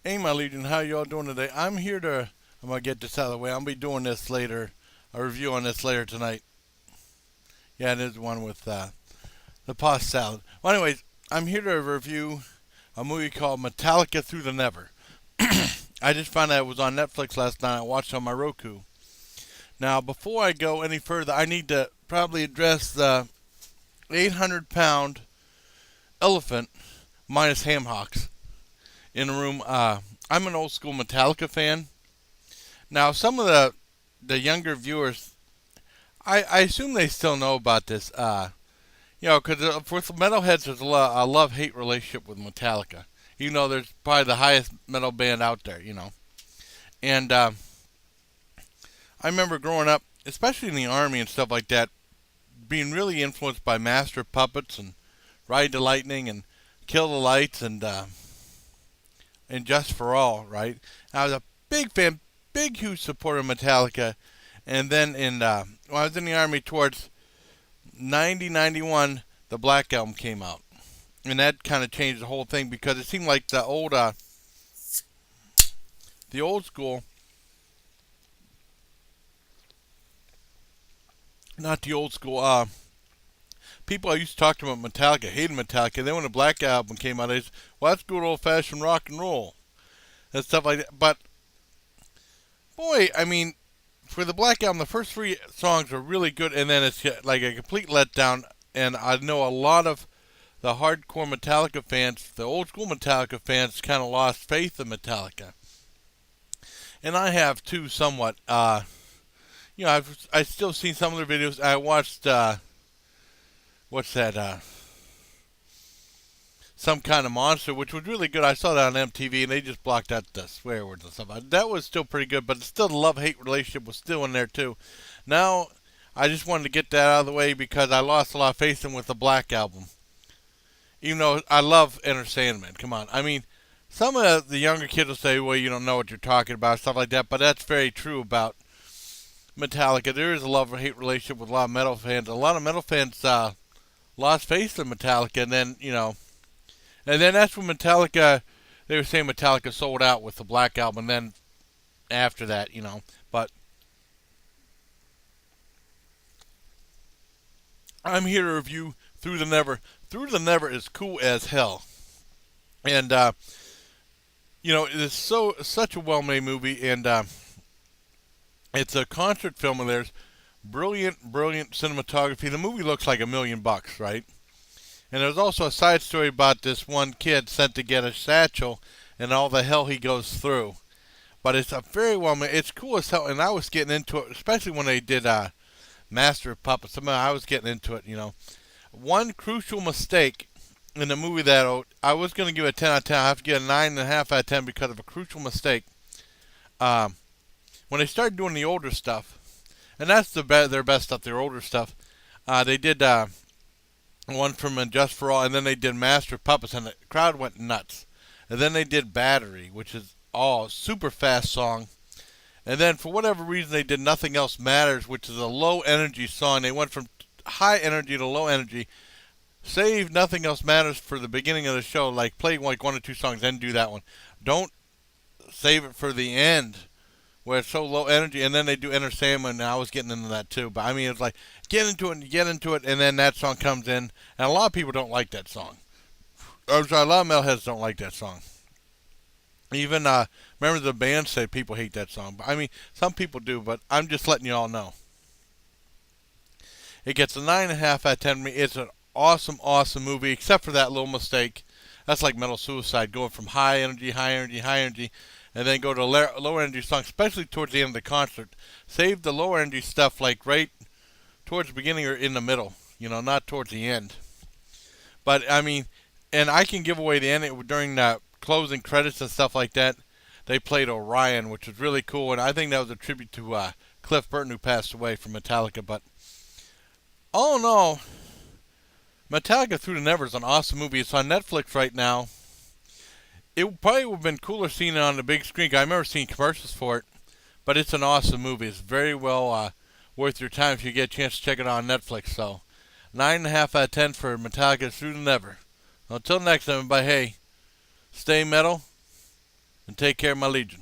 Hey, my Legion, how y'all doing today? I'm gonna get this out of the way. I'll be doing this later, a review on this later tonight. Yeah, it is one with the pasta salad. Well, anyways, I'm here to review a movie called Metallica Through the Never. I just found out it was on Netflix last night. I watched it on my Roku. Now, before I go any further, I need to probably address the 800-pound elephant minus ham hocks in the room. I'm an old school Metallica fan. Now, some of the younger viewers, I assume they still know about this. Because for the metalheads, there's a love hate relationship with Metallica. Even though there's probably the highest metal band out there, And I remember growing up, especially in the army and stuff like that, being really influenced by Master of Puppets and Ride the Lightning and Kill the Lights and Just for All, right? I was a big fan, big huge supporter of Metallica, and then when I was in the army towards 90-91, the Black Album came out, and that kind of changed the whole thing because it seemed like the old school, not the old school, people I used to talk to about Metallica hated Metallica. Then when the Black Album came out, they said, "Well, that's good old fashioned rock and roll," and stuff like that. But boy, I mean, for the Black Album, the first three songs are really good, and then it's like a complete letdown. And I know a lot of the hardcore Metallica fans, the old school Metallica fans, kind of lost faith in Metallica, and I have too, somewhat. I still seen some of their videos. I watched what's that? Some kind of monster, which was really good. I saw that on MTV, and they just blocked out the swear words and stuff. That was still pretty good, but still the love-hate relationship was still in there too. Now, I just wanted to get that out of the way because I lost a lot of faith in with the Black Album. Even though I love Enter Sandman, come on. I mean, some of the younger kids will say, "Well, you don't know what you're talking about," stuff like that. But that's very true about Metallica. There is a love-hate relationship with a lot of metal fans. A lot of metal fans lost faith in Metallica, and then that's when Metallica, they were saying Metallica sold out with the Black Album, and then after that, But I'm here to review Through the Never. Through the Never is cool as hell. And, it is such a well-made movie, and it's a concert film, and there's brilliant, brilliant cinematography. The movie looks like $1,000,000, right? And there's also a side story about this one kid sent to get a satchel and all the hell he goes through. But it's a very well made. It's cool as hell, and I was getting into it, especially when they did Master of Puppets. I was getting into it. One crucial mistake in the movie that I was going to give it a 10 out of 10. I have to give it a 9.5 out of 10 because of a crucial mistake. When they started doing the older stuff, and that's their best stuff, their older stuff, they did one from Just for All, and then they did Master of Puppets, and the crowd went nuts. And then they did Battery, which is all super fast song. And then for whatever reason they did Nothing Else Matters, which is a low energy song. They went from high energy to low energy. Save Nothing Else Matters for the beginning of the show, like play like one or two songs, then do that one. Don't save it for the end where it's so low energy, and then they do Enter Sandman, and I was getting into that too. But I mean, it's like, get into it, and then that song comes in, and a lot of people don't like that song. I'm sorry, a lot of metalheads don't like that song. Even, members of the band say people hate that song. But I mean, some people do, but I'm just letting you all know. It gets a 9.5 out of 10. It's an awesome, awesome movie, except for that little mistake. That's like Metal Suicide, going from high energy, high energy, high energy, and then go to lower energy songs, especially towards the end of the concert. Save the lower energy stuff like right towards the beginning or in the middle, not towards the end. But I mean, and I can give away the ending during the closing credits and stuff like that. They played Orion, which was really cool, and I think that was a tribute to Cliff Burton, who passed away from Metallica. But all in all, Metallica Through the Never is an awesome movie. It's on Netflix right now. It probably would have been cooler seeing it on the big screen. I remember seeing commercials for it, but it's an awesome movie. It's very well worth your time if you get a chance to check it out on Netflix. So, 9.5 out of 10 for Metallica Through the Never. Until next time, everybody, hey, stay metal and take care of my legion.